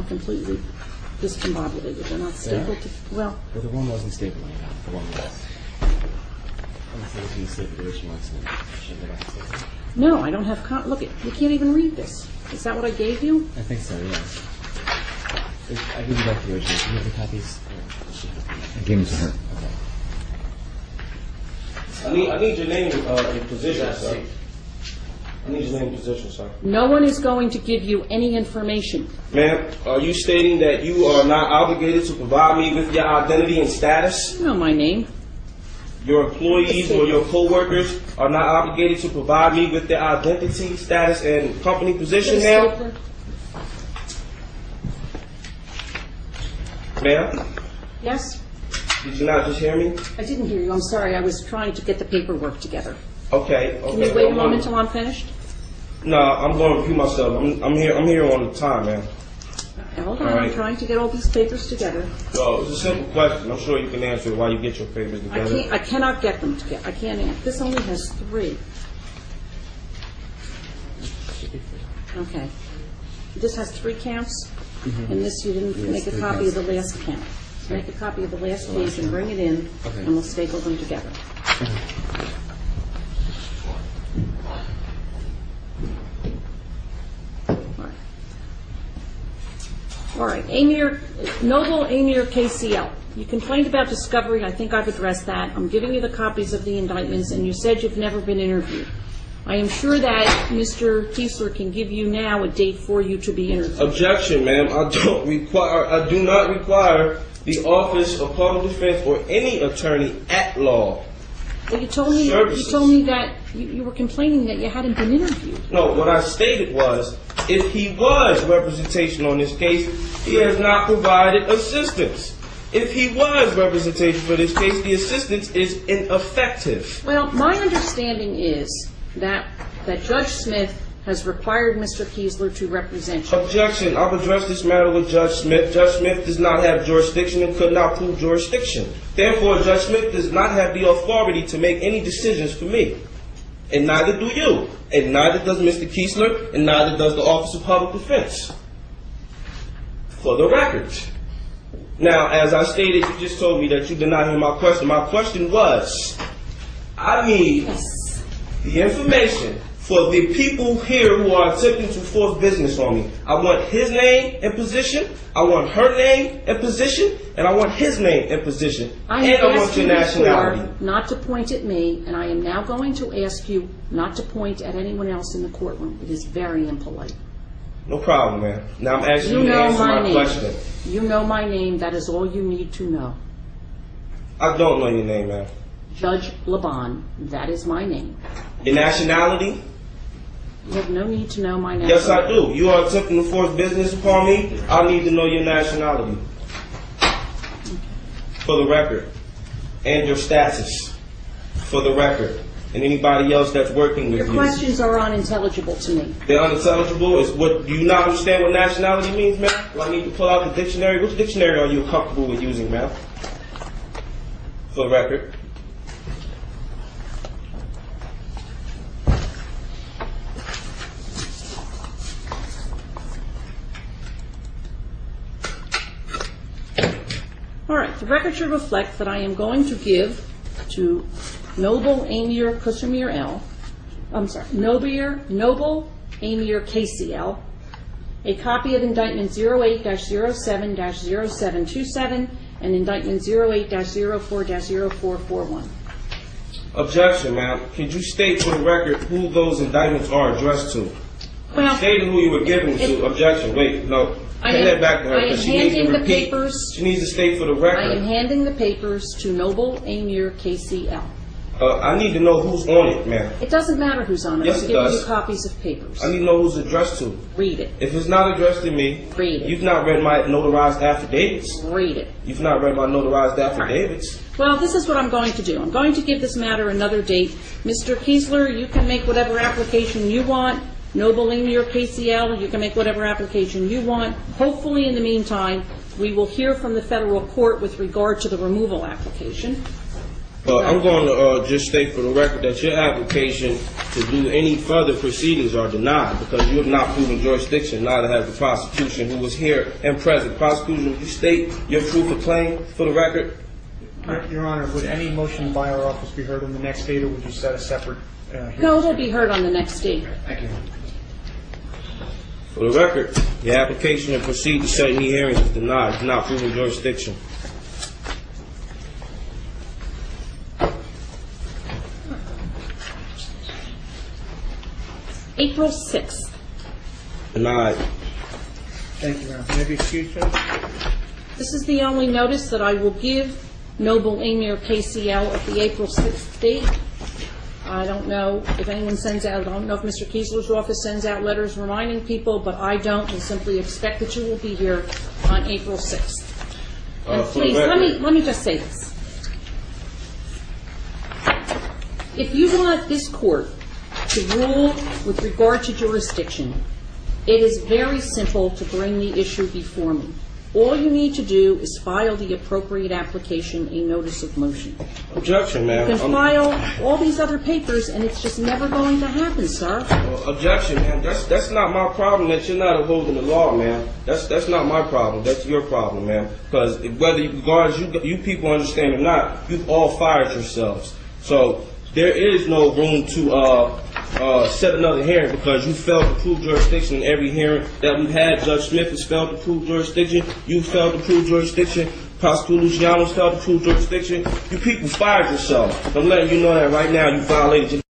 now completely discombobulated. They're not stapled to, well, Well, the one wasn't stapled like that. The one was. no, I don't have, look, you can't even read this. Is that what I gave you? I think so, yes. I give you back the original. Do you have the copies? I gave them to her. Okay. I need your name and position, sir. I need your name and position, sir. No one is going to give you any information. Ma'am, are you stating that you are not obligated to provide me with your identity and status? You know my name. Your employees or your co-workers are not obligated to provide me with their identity, status, and company position, ma'am? Ma'am? Yes? Did you not just hear me? I didn't hear you. I'm sorry. I was trying to get the paperwork together. Okay. Can you wait a moment until I'm finished? No, I'm going to review myself. I'm here on the time, man. Hold on. All right. I'm trying to get all these papers together. So it's a simple question. I'm sure you can answer it while you get your papers together. I cannot get them together. I can't answer. This only has 3. Okay. This has 3 counts, and this you didn't make a 3 copy counts. of the last count. Make a copy of the last page and bring it in, Okay. and we'll staple them together. All right, Noble Amir KCL. You complained about discovery. I think I've addressed that. I'm giving you the copies of the indictments, and you said you've never been interviewed. I am sure that Mr. Kiesler can give you now a date for you to be interviewed. Objection, ma'am. I do not require the Office of Public Defense or any attorney at law. Well, you told me that you were complaining that you hadn't been interviewed. No, what I stated was, if he was representation on this case, he has not provided assistance. If he was representation for this case, the assistance is ineffective. Well, my understanding is that Judge Smith has required Mr. Kiesler to represent you. Objection. I've addressed this matter with Judge Smith. Judge Smith does not have jurisdiction and could not prove jurisdiction. Therefore, Judge Smith does not have the authority to make any decisions for me. And neither do you. And neither does Mr. Kiesler, and neither does the Office of Public Defense. For the record. Now, as I stated, you just told me that you did not hear my question. My question was, I need the information for the people here who are attempting to force business on me. I want his name and position, I want her name and position, and I want his name and position. And I want your nationality. Not to point at me, and I am now going to ask you not to point at anyone else in the courtroom. It is very impolite. No problem, ma'am. Now I'm asking you to know answer my my name. question. You know my name. That is all you need to know. I don't know your name, ma'am. Judge Laban. That is my name. Your nationality? You have no need to know my nationality. Yes, I do. You are attempting to force business upon me. I need to know your nationality. For the record. And your status. For the record. And anybody else that's working with Your you. questions are unintelligible to me. They're unintelligible. Do you not understand what nationality means, ma'am? Do I need to pull out the dictionary? Which dictionary are you comfortable with using, ma'am? For the record. All right. The record should reflect that I am going to give to Noble Amir Kusamir L. I'm sorry, Noble Amir KCL, a copy of Indictment 08-07-0727 and Indictment 08-04-0441. Objection, ma'am. Could you state for the record who those indictments are addressed to? Well, Stating who you were giving to. Objection. Wait, no. Hand that back to her. I am Because she needs to handing the repeat. papers. She needs to state for the I am record. handing the papers to Noble Amir KCL. I need to know who's on it, ma'am. It doesn't matter who's on it. Yes, I'm it giving does. you copies of papers. I need to know who's addressed to. Read it. If it's not addressed to me, Read it. you've not read my notarized affidavits. Read it. You've not read my notarized affidavits. Well, this is what I'm going to do. I'm going to give this matter another date. Mr. Kiesler, you can make whatever application you want. Noble Amir KCL, you can make whatever application you want. Hopefully, in the meantime, we will hear from the federal court with regard to the removal application. But I'm going to just state for the record that your application to do any further proceedings are denied because you have not proven jurisdiction, neither has the prosecution who was here and present. Prosecution, would you state your proof of claim for the record? Your Honor, would any motion by our office be heard on the next date, or would you set a separate hearing? No, they'll be heard on the next date. Thank you. For the record, your application to proceed to set any hearings is denied. It's not proven jurisdiction. April 6th. Denied. Thank you, Your Honor. May I be excused, Judge? This is the only notice that I will give Noble Amir KCL at the April 6th date. I don't know if anyone sends out, I don't know if Mr. Kiesler's office sends out letters reminding people, but I don't. We simply expect that you will be here on April 6th. And For the please, record- let me just say this. If you want this court to rule with regard to jurisdiction, it is very simple to bring the issue before me. All you need to do is file the appropriate application, a notice of motion. Objection, ma'am. You can file all these other papers, and it's just never going to happen, sir. Objection, ma'am. That's not my problem that you're not upholding the law, ma'am. That's not my problem. That's your problem, ma'am. Because whether regardless you people understand or not, you've all fired yourselves. So there is no room to set another hearing because you failed to prove jurisdiction in every hearing that we've had. Judge Smith has failed to prove jurisdiction. You failed to prove jurisdiction. Prosecutor Luciano's failed to prove jurisdiction. You people fired yourselves. I'm letting you know that right now you violated your